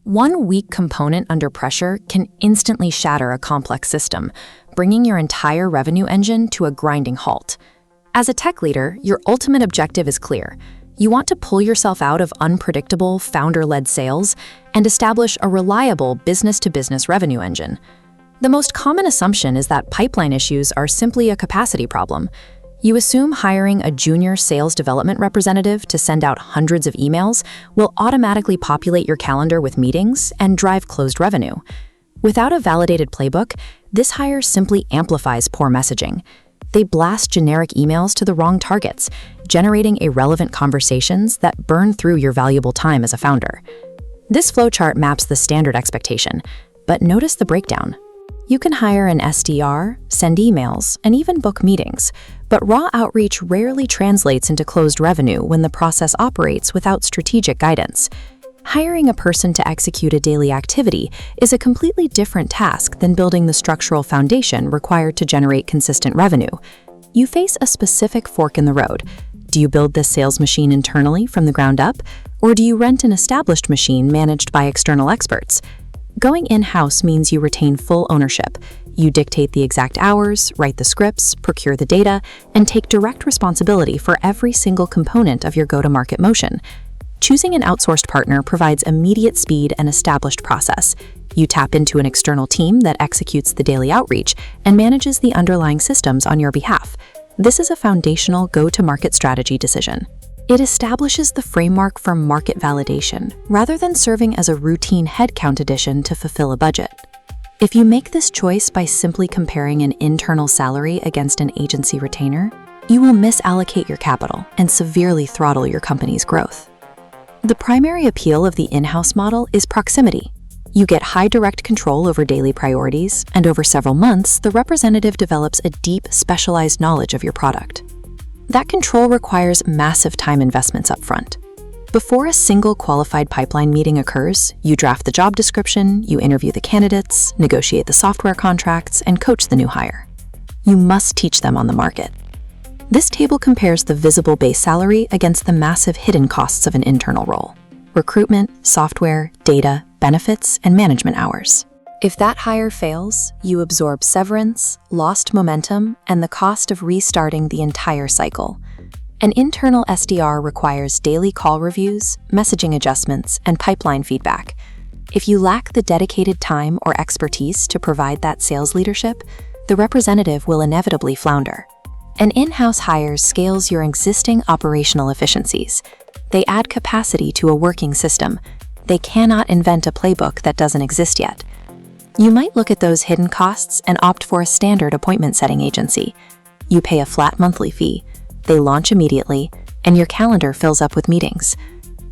One weak component under pressure can instantly shatter a complex system, bringing your entire revenue engine to a grinding halt. As a tech leader, your ultimate objective is clear. You want to pull yourself out of unpredictable, founder-led sales and establish a reliable business-to-business revenue engine. The most common assumption is that pipeline issues are simply a capacity problem. You assume hiring a junior sales development representative to send out hundreds of emails will automatically populate your calendar with meetings and drive closed revenue. Without a validated playbook, this hire simply amplifies poor messaging. They blast generic emails to the wrong targets, generating irrelevant conversations that burn through your valuable time as a founder. This flowchart maps the standard expectation, but notice the breakdown. You can hire an SDR, send emails, and even book meetings, but raw outreach rarely translates into closed revenue when the process operates without strategic guidance. Hiring a person to execute a daily activity is a completely different task than building the structural foundation required to generate consistent revenue. You face a specific fork in the road. Do you build this sales machine internally from the ground up, or do you rent an established machine managed by external experts? Going in-house means you retain full ownership. You dictate the exact hours, write the scripts, procure the data, and take direct responsibility for every single component of your go-to-market motion. Choosing an outsourced partner provides immediate speed and established process. You tap into an external team that executes the daily outreach and manages the underlying systems on your behalf. This is a foundational go-to-market strategy decision. It establishes the framework for market validation, rather than serving as a routine headcount addition to fulfill a budget. If you make this choice by simply comparing an internal salary against an agency retainer, you will misallocate your capital and severely throttle your company's growth. The primary appeal of the in-house model is proximity. You get high direct control over daily priorities, and over several months, the representative develops a deep, specialized knowledge of your product. That control requires massive time investments up front. Before a single qualified pipeline meeting occurs, you draft the job description, you interview the candidates, negotiate the software contracts, and coach the new hire. You must teach them on the market. This table compares the visible base salary against the massive hidden costs of an internal role: recruitment, software, data, benefits, and management hours. If that hire fails, you absorb severance, lost momentum, and the cost of restarting the entire cycle. An internal SDR requires daily call reviews, messaging adjustments, and pipeline feedback. If you lack the dedicated time or expertise to provide that sales leadership, the representative will inevitably flounder. An in-house hire scales your existing operational efficiencies. They add capacity to a working system. They cannot invent a playbook that doesn't exist yet. You might look at those hidden costs and opt for a standard appointment setting agency. You pay a flat monthly fee, they launch immediately, and your calendar fills up with meetings.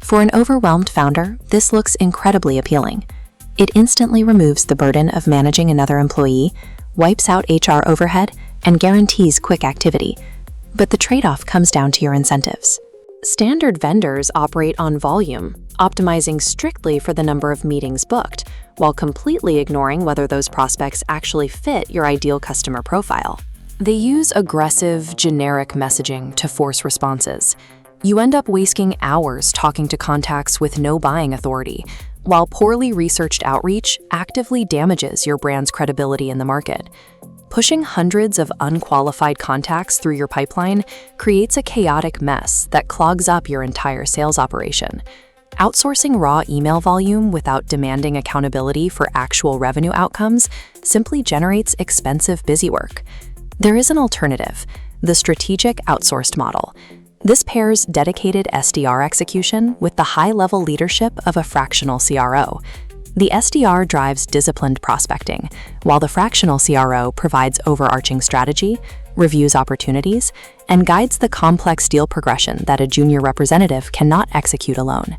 For an overwhelmed founder, this looks incredibly appealing. It instantly removes the burden of managing another employee, wipes out HR overhead, and guarantees quick activity. But the trade-off comes down to your incentives. Standard vendors operate on volume, optimizing strictly for the number of meetings booked, while completely ignoring whether those prospects actually fit your ideal customer profile. They use aggressive, generic messaging to force responses. You end up wasting hours talking to contacts with no buying authority, while poorly researched outreach actively damages your brand's credibility in the market. Pushing hundreds of unqualified contacts through your pipeline creates a chaotic mess that clogs up your entire sales operation. Outsourcing raw email volume without demanding accountability for actual revenue outcomes simply generates expensive busywork. There is an alternative, the strategic outsourced model. This pairs dedicated SDR execution with the high-level leadership of a fractional CRO. The SDR drives disciplined prospecting, while the fractional CRO provides overarching strategy, reviews opportunities, and guides the complex deal progression that a junior representative cannot execute alone.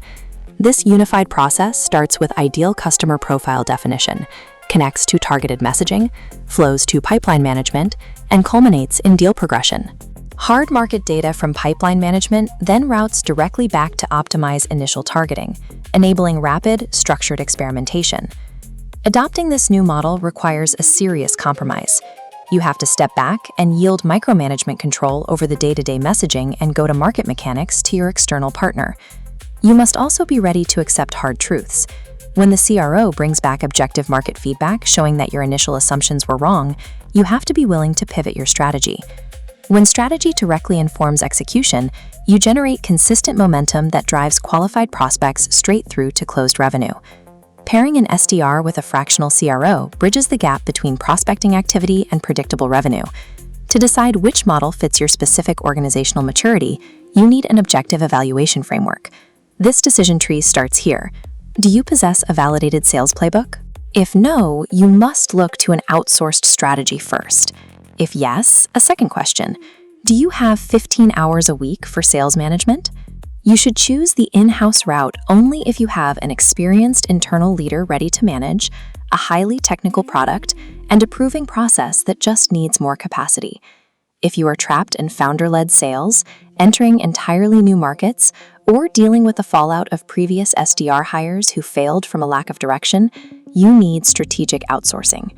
This unified process starts with ideal customer profile definition, connects to targeted messaging, flows to pipeline management, and culminates in deal progression. Hard market data from pipeline management then routes directly back to optimize initial targeting, enabling rapid, structured experimentation. Adopting this new model requires a serious compromise. You have to step back and yield micromanagement control over the day-to-day messaging and go-to-market mechanics to your external partner. You must also be ready to accept hard truths. When the CRO brings back objective market feedback showing that your initial assumptions were wrong, you have to be willing to pivot your strategy. When strategy directly informs execution, you generate consistent momentum that drives qualified prospects straight through to closed revenue. Pairing an SDR with a fractional CRO bridges the gap between prospecting activity and predictable revenue. To decide which model fits your specific organizational maturity, you need an objective evaluation framework. This decision tree starts here. Do you possess a validated sales playbook? If no, you must look to an outsourced strategy first. If yes, a second question. Do you have 15 hours a week for sales management? You should choose the in-house route only if you have an experienced internal leader ready to manage, a highly technical product, and a proving process that just needs more capacity. If you are trapped in founder-led sales, entering entirely new markets, or dealing with the fallout of previous SDR hires who failed from a lack of direction, you need strategic outsourcing.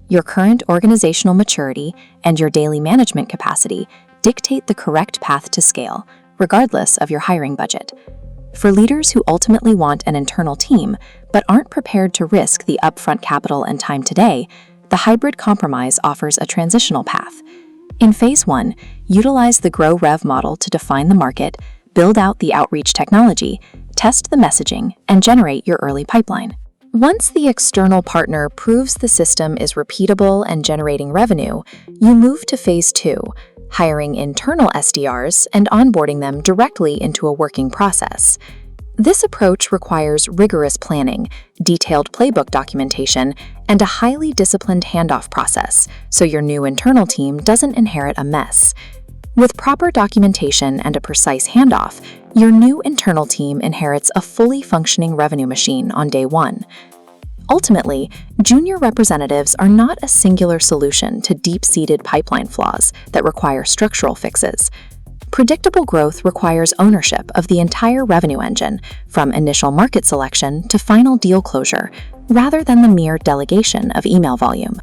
Your current organizational maturity and your daily management capacity dictate the correct path to scale, regardless of your hiring budget. For leaders who ultimately want an internal team but aren't prepared to risk the upfront capital and time today, the hybrid compromise offers a transitional path. In Phase 1, utilize the GroRev model to define the market, build out the outreach technology, test the messaging, and generate your early pipeline. Once the external partner proves the system is repeatable and generating revenue, you move to Phase 2, hiring internal SDRs and onboarding them directly into a working process. This approach requires rigorous planning, detailed playbook documentation, and a highly disciplined handoff process, so your new internal team doesn't inherit a mess. With proper documentation and a precise handoff, your new internal team inherits a fully functioning revenue machine on day one. Ultimately, junior representatives are not a singular solution to deep-seated pipeline flaws that require structural fixes. Predictable growth requires ownership of the entire revenue engine, from initial market selection to final deal closure, rather than the mere delegation of email volume.